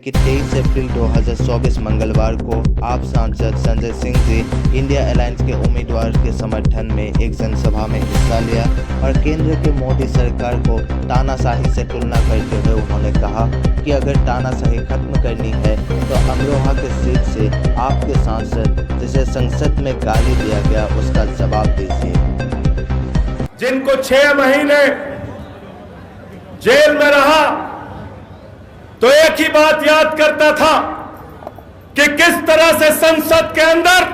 कि 23 अप्रैल 2024 मंगलवार को आप सांसद संजय सिंह जी इंडिया अलायंस के उम्मीदवार के समर्थन में एक जनसभा में हिस्सा लिया और केंद्र के मोदी सरकार को तानाशाही से तुलना करते हुए उन्होंने कहा कि अगर तानाशाही खत्म करनी है तो अमरोहा के सीट से आपके सांसद जिसे संसद में गाली दिया गया उसका जवाब दीजिए। जिनको 6 महीने जेल में रहा तो एक ही बात याद करता था कि किस तरह से संसद के अंदर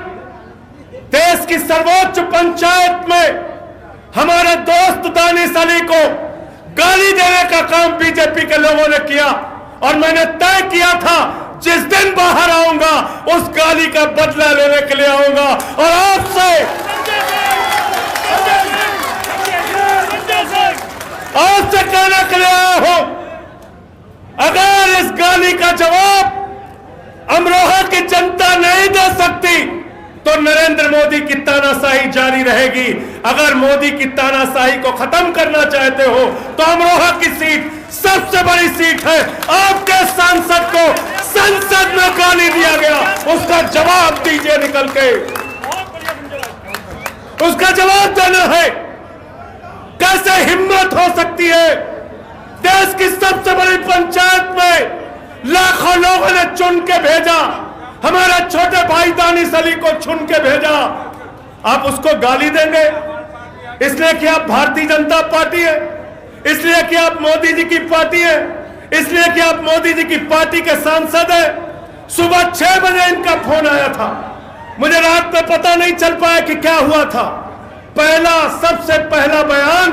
देश की सर्वोच्च पंचायत में हमारे दोस्त दानिश अली को गाली देने का काम बीजेपी के लोगों ने किया और मैंने तय किया था जिस दिन बाहर आऊंगा उस गाली का बदला लेने के लिए आऊंगा और आपसे कहने के लिए आया हूं, अगर इस गाली का जवाब अमरोहा की जनता नहीं दे सकती तो नरेंद्र मोदी की तानाशाही जारी रहेगी। अगर मोदी की तानाशाही को खत्म करना चाहते हो तो अमरोहा की सीट सबसे बड़ी सीट है। आपके सांसद को संसद में गाली दिया गया, उसका जवाब दीजिए निकल के, उसका जवाब देना है। कैसे हिम्मत हो सकती है देश की सबसे बड़ी पंचायत में लाखों लोगों ने चुन के भेजा, हमारे छोटे भाई दानिश अली को चुन के भेजा, आप उसको गाली देंगे इसलिए कि आप भारतीय जनता पार्टी है, इसलिए कि आप मोदी जी की पार्टी है, इसलिए कि आप मोदी जी की पार्टी के सांसद है। सुबह 6 बजे इनका फोन आया था, मुझे रात में पता नहीं चल पाया कि क्या हुआ था। सबसे पहला बयान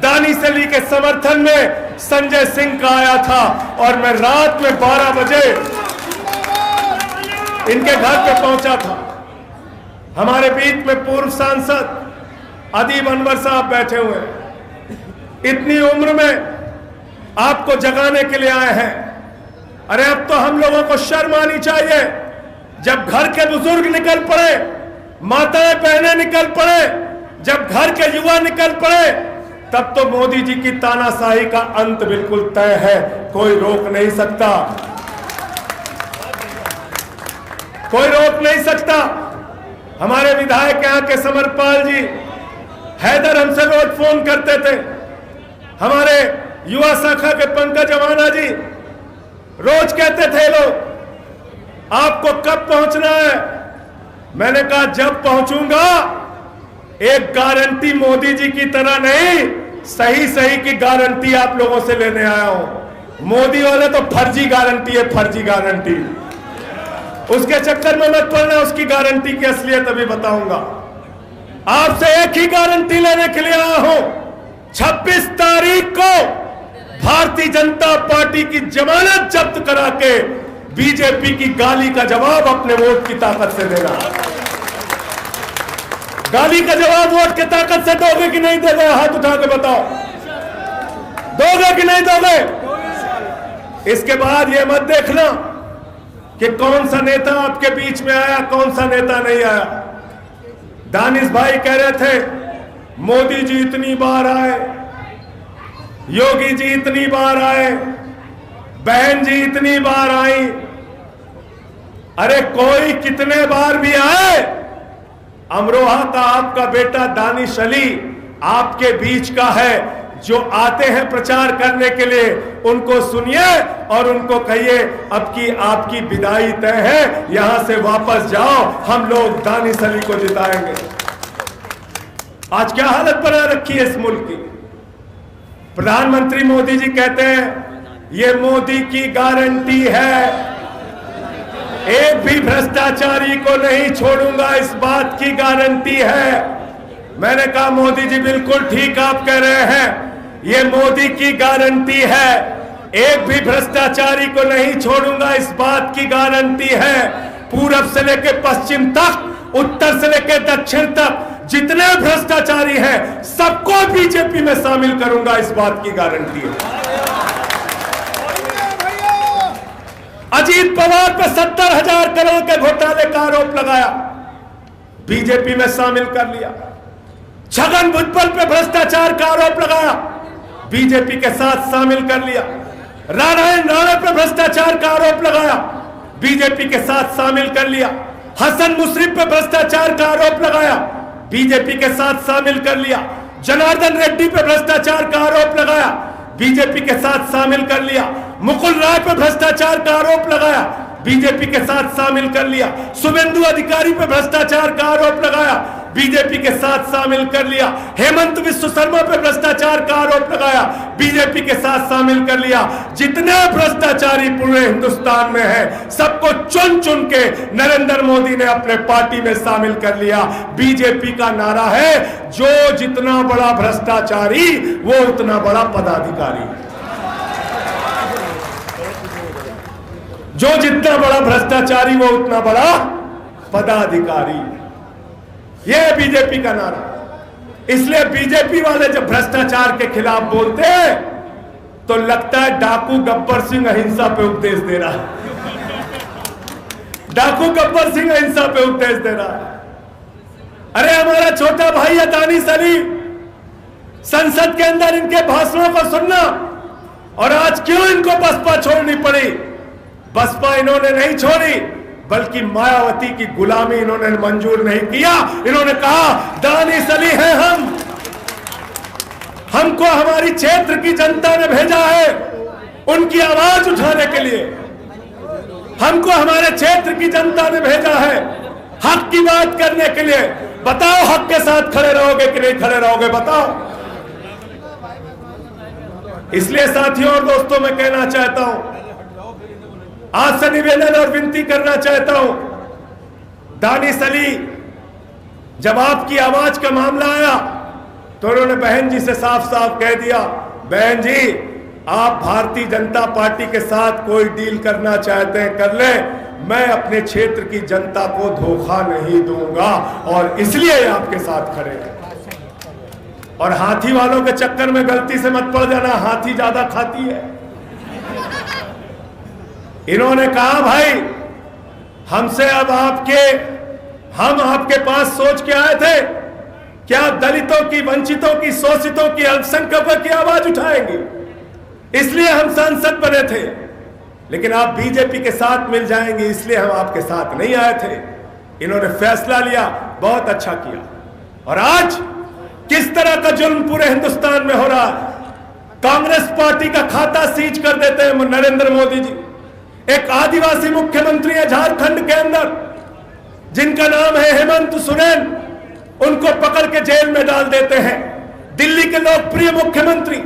दानिश अली के समर्थन में संजय सिंह का आया था और मैं रात में 12 बजे इनके घर पे पहुंचा था। हमारे बीच में पूर्व सांसद अदीब अनवर साहब बैठे हुए हैं। इतनी उम्र में आपको जगाने के लिए आए हैं। अरे अब तो हम लोगों को शर्म आनी चाहिए। जब घर के बुजुर्ग निकल पड़े, माताएं बहनें निकल पड़े, जब घर के युवा निकल पड़े, तब तो मोदी जी की तानाशाही का अंत बिल्कुल तय है, कोई रोक नहीं सकता, कोई रोक नहीं सकता। हमारे विधायक यहाँ के समरपाल जी हैदर हमसे रोज फोन करते थे, हमारे युवा शाखा के पंकज अवाना जी रोज कहते थे लोग आपको कब पहुंचना है। मैंने कहा जब पहुंचूंगा एक गारंटी मोदी जी की तरह नहीं, सही की गारंटी आप लोगों से लेने आया हूं। मोदी वाले तो फर्जी गारंटी है, फर्जी गारंटी, उसके चक्कर में मत पड़ना, उसकी गारंटी की असलियत अभी बताऊंगा। आपसे एक ही गारंटी लेने के लिए आया हूं, 26 तारीख को भारतीय जनता पार्टी की जमानत जब्त करा के बीजेपी की गाली का जवाब अपने वोट की ताकत से देना। गाली का जवाब वोट की ताकत से दोगे कि नहीं दोगे? हाथ उठा के बताओ, दोगे कि नहीं दोगे? इसके बाद ये मत देखना कि कौन सा नेता आपके बीच में आया, कौन सा नेता नहीं आया। दानिश भाई कह रहे थे मोदी जी इतनी बार आए, योगी जी इतनी बार आए, बहन जी इतनी बार आई। अरे कोई कितने बार भी आए, अमरोहा का आपका बेटा दानिश अली आपके बीच का है। जो आते हैं प्रचार करने के लिए उनको सुनिए और उनको कहिए अब की आपकी विदाई तय है, यहां से वापस जाओ, हम लोग दानिश अली को जिताएंगे। आज क्या हालत बना रखी है इस मुल्क की। प्रधानमंत्री मोदी जी कहते हैं ये मोदी की गारंटी है, एक भी भ्रष्टाचारी को नहीं छोड़ूंगा, इस बात की गारंटी है। मैंने कहा मोदी जी बिल्कुल ठीक आप कह रहे हैं, ये मोदी की गारंटी है, एक भी भ्रष्टाचारी को नहीं छोड़ूंगा, इस बात की गारंटी है। पूरब से लेकर पश्चिम तक, उत्तर से लेकर दक्षिण तक जितने भ्रष्टाचारी हैं सबको बीजेपी में शामिल करूंगा, इस बात की गारंटी है। अजीत पवार पे 70,000 करोड़ के घोटाले का आरोप लगाया, बीजेपी में शामिल कर लिया। छगन भुजबल पे भ्रष्टाचार का आरोप लगाया, बीजेपी के साथ शामिल कर लिया। नारायण राणे पे भ्रष्टाचार का आरोप लगाया, बीजेपी के साथ शामिल कर लिया। हसन मुश्रीफ पे भ्रष्टाचार का आरोप लगाया, बीजेपी के साथ शामिल कर लिया। जनार्दन रेड्डी पे भ्रष्टाचार का आरोप लगाया, बीजेपी के साथ शामिल कर लिया। मुकुल राय पे भ्रष्टाचार का आरोप लगाया, बीजेपी के साथ शामिल कर लिया। शुभेंदु अधिकारी पे भ्रष्टाचार का आरोप लगाया, बीजेपी के साथ शामिल कर लिया। हेमंत विश्व शर्मा पे भ्रष्टाचार का आरोप लगाया, बीजेपी के साथ शामिल कर लिया। जितने भ्रष्टाचारी पूरे हिंदुस्तान में है, सबको चुन चुन के नरेंद्र मोदी ने अपने पार्टी में शामिल कर लिया। बीजेपी का नारा है, जो जितना बड़ा भ्रष्टाचारी वो उतना बड़ा पदाधिकारी। जो जितना बड़ा भ्रष्टाचारी वो उतना बड़ा पदाधिकारी। यह बीजेपी का नारा। इसलिए बीजेपी वाले जब भ्रष्टाचार के खिलाफ बोलते हैं तो लगता है डाकू गब्बर सिंह अहिंसा पे उपदेश दे रहा है। डाकू गब्बर सिंह अहिंसा पे उपदेश दे रहा है। अरे हमारा छोटा भाई है दानिश अली, संसद के अंदर इनके भाषणों को सुनना, और आज क्यों इनको बसपा छोड़नी पड़ी? बसपा इन्होंने नहीं छोड़ी, बल्कि मायावती की गुलामी इन्होंने मंजूर नहीं किया। इन्होंने कहा दानिश अली हैं हमको हमारी क्षेत्र की जनता ने भेजा है उनकी आवाज उठाने के लिए। हमको हमारे क्षेत्र की जनता ने भेजा है हक की बात करने के लिए। बताओ हक के साथ खड़े रहोगे कि नहीं खड़े रहोगे? बताओ। इसलिए साथियों और दोस्तों मैं कहना चाहता हूं, आज से निवेदन और विनती करना चाहता हूं, दानिश अली जब आपकी आवाज का मामला आया तो उन्होंने बहन जी से साफ साफ कह दिया, बहन जी आप भारतीय जनता पार्टी के साथ कोई डील करना चाहते हैं कर लें, मैं अपने क्षेत्र की जनता को धोखा नहीं दूंगा, और इसलिए आपके साथ खड़े हैं। और हाथी वालों के चक्कर में गलती से मत पड़ जाना, हाथी ज्यादा खाती है। इन्होंने कहा भाई हमसे अब हम आपके पास सोच के आए थे, क्या दलितों की, वंचितों की, शोषितों की, अल्पसंख्यकों की आवाज उठाएंगे, इसलिए हम सांसद बने थे, लेकिन आप बीजेपी के साथ मिल जाएंगे इसलिए हम आपके साथ नहीं आए थे। इन्होंने फैसला लिया, बहुत अच्छा किया। और आज किस तरह का जुल्म पूरे हिंदुस्तान में हो रहा है। कांग्रेस पार्टी का खाता सीज कर देते हैं नरेंद्र मोदी जी। एक आदिवासी मुख्यमंत्री है झारखंड के अंदर जिनका नाम है हेमंत सोरेन, उनको पकड़ के जेल में डाल देते हैं। दिल्ली के लोकप्रिय मुख्यमंत्री,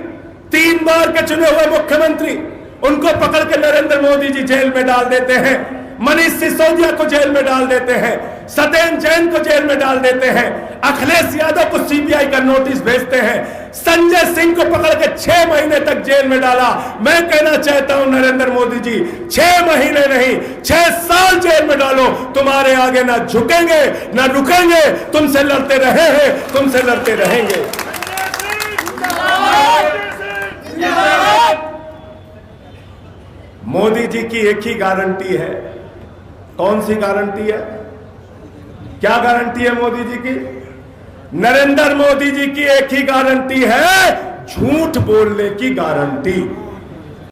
3 बार के चुने हुए मुख्यमंत्री, उनको पकड़ के नरेंद्र मोदी जी जेल में डाल देते हैं। मनीष सिसोदिया को जेल में डाल देते हैं, सत्येंद्र जैन को जेल में डाल देते हैं, अखिलेश यादव को सीबीआई का नोटिस भेजते हैं, संजय सिंह को पकड़ के 6 महीने तक जेल में डाला। मैं कहना चाहता हूं नरेंद्र मोदी जी, 6 महीने नहीं 6 साल जेल में डालो, तुम्हारे आगे ना झुकेंगे ना रुकेंगे, तुमसे लड़ते रहे हैं, तुमसे लड़ते रहेंगे। मोदी जी की एक ही गारंटी है। कौन सी गारंटी है? क्या गारंटी है मोदी जी की? नरेंद्र मोदी जी की एक ही गारंटी है, झूठ बोलने की गारंटी।